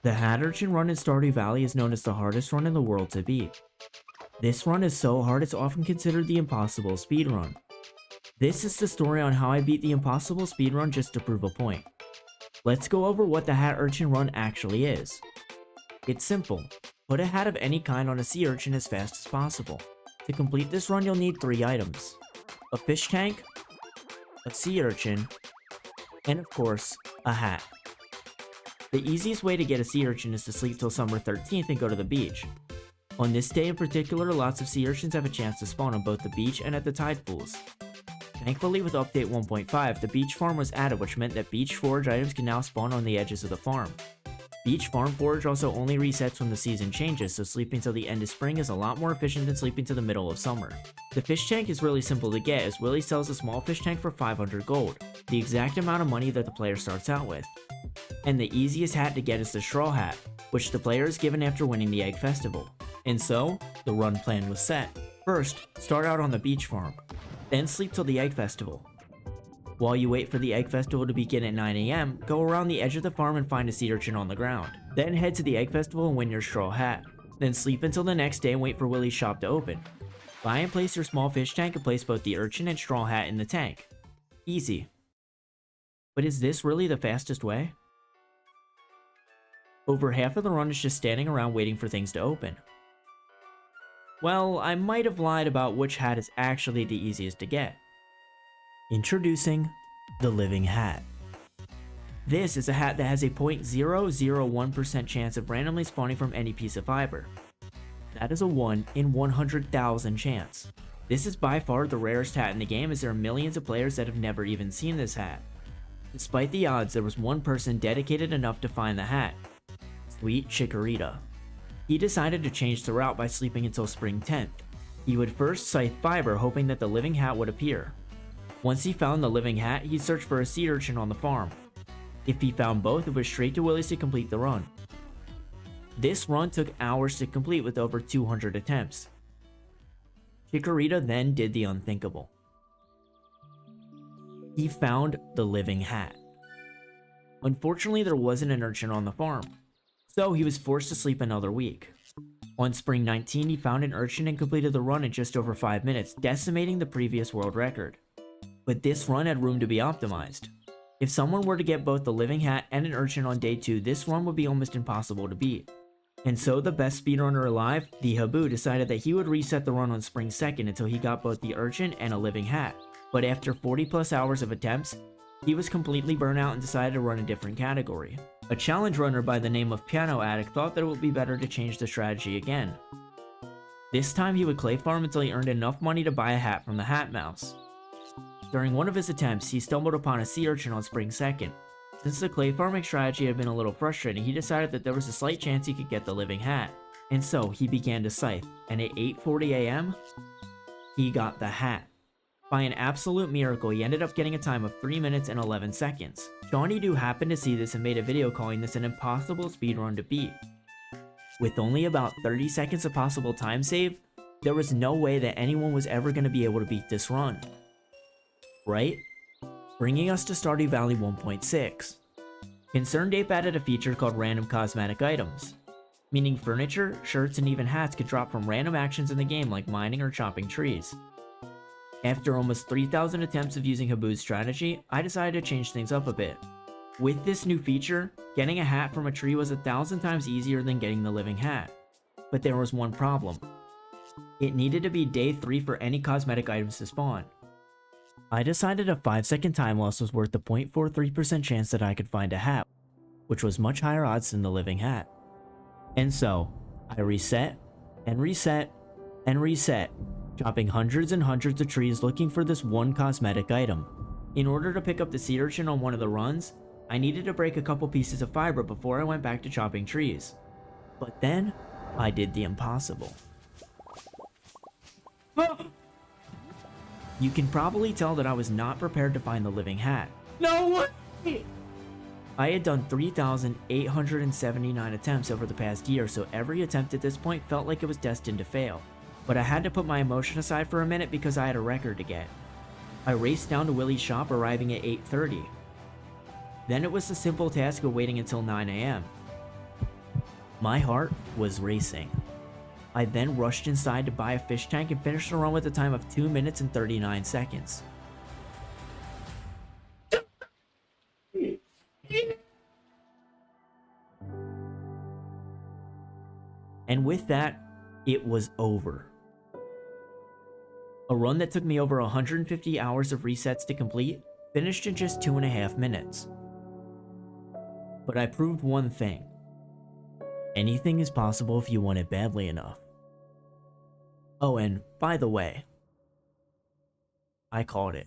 The Hat Urchin run in Stardew Valley is known as the hardest run in the world to beat. This run is so hard it's often considered the Impossible Speedrun. This is the story on how I beat the Impossible Speedrun just to prove a point. Let's go over what the Hat Urchin run actually is. It's simple. Put a hat of any kind on a sea urchin as fast as possible. To complete this run you'll need 3 items. A fish tank, a sea urchin, and of course, a hat. The easiest way to get a sea urchin is to sleep till summer 13th and go to the beach. On this day in particular, lots of sea urchins have a chance to spawn on both the beach and at the tide pools. Thankfully with update 1.5, the beach farm was added, which meant that beach forage items can now spawn on the edges of the farm. Beach farm forage also only resets when the season changes, so sleeping till the end of spring is a lot more efficient than sleeping to the middle of summer. The fish tank is really simple to get, as Willie sells a small fish tank for 500 gold, the exact amount of money that the player starts out with. And the easiest hat to get is the straw hat, which the player is given after winning the egg festival. And so, the run plan was set. First, start out on the beach farm, then sleep till the egg festival. While you wait for the egg festival to begin at 9 AM, go around the edge of the farm and find a sea urchin on the ground. Then head to the egg festival and win your straw hat. Then sleep until the next day and wait for Willie's shop to open. Buy and place your small fish tank and place both the urchin and straw hat in the tank. Easy. But is this really the fastest way? Over half of the run is just standing around waiting for things to open. Well, I might have lied about which hat is actually the easiest to get. Introducing the Living Hat. This is a hat that has a 0.001% chance of randomly spawning from any piece of fiber. That is a 1 in 100,000 chance. This is by far the rarest hat in the game, as there are millions of players that have never even seen this hat. Despite the odds, there was one person dedicated enough to find the hat. Sweet Chikorita. He decided to change the route by sleeping until spring 10th. He would first scythe fiber, hoping that the living hat would appear. Once he found the living hat, he searched for a sea urchin on the farm. If he found both, it was straight to Willie's to complete the run. This run took hours to complete with over 200 attempts. Chikorita then did the unthinkable. He found the living hat. Unfortunately, there wasn't an urchin on the farm, so he was forced to sleep another week. On spring 19, he found an urchin and completed the run in just over 5 minutes, decimating the previous world record. But this run had room to be optimized. If someone were to get both the living hat and an urchin on day 2, this run would be almost impossible to beat. And so the best speedrunner alive, the Habu, decided that he would reset the run on spring 2nd until he got both the urchin and a living hat. But after 40 plus hours of attempts, he was completely burnt out and decided to run a different category. A challenge runner by the name of Piano Addict thought that it would be better to change the strategy again. This time he would clay farm until he earned enough money to buy a hat from the Hat Mouse. During one of his attempts, he stumbled upon a sea urchin on spring 2nd. Since the clay farming strategy had been a little frustrating, he decided that there was a slight chance he could get the living hat. And so he began to scythe, and at 8:40 AM, he got the hat. By an absolute miracle, he ended up getting a time of 3 minutes and 11 seconds. Shawnee Doo happened to see this and made a video calling this an impossible speedrun to beat. With only about 30 seconds of possible time save, there was no way that anyone was ever going to be able to beat this run. Right? Bringing us to Stardew Valley 1.6. ConcernedApe added a feature called Random Cosmetic Items, meaning furniture, shirts, and even hats could drop from random actions in the game like mining or chopping trees. After almost 3,000 attempts of using Habu's strategy, I decided to change things up a bit. With this new feature, getting a hat from a tree was 1,000 times easier than getting the living hat. But there was one problem. It needed to be day 3 for any cosmetic items to spawn. I decided a 5-second time loss was worth the 0.43% chance that I could find a hat, which was much higher odds than the living hat. And so, I reset, and reset, and reset, chopping hundreds and hundreds of trees looking for this one cosmetic item. In order to pick up the sea urchin on one of the runs, I needed to break a couple pieces of fiber before I went back to chopping trees. But then, I did the impossible. You can probably tell that I was not prepared to find the living hat. No way! I had done 3,879 attempts over the past year, so every attempt at this point felt like it was destined to fail. But I had to put my emotion aside for a minute because I had a record to get. I raced down to Willie's shop, arriving at 8:30. Then it was the simple task of waiting until 9 AM. My heart was racing. I then rushed inside to buy a fish tank and finished the run with a time of 2 minutes and 39 seconds. And with that, it was over. A run that took me over 150 hours of resets to complete finished in just 2.5 minutes. But I proved one thing. Anything is possible if you want it badly enough. Oh, and by the way, I called it.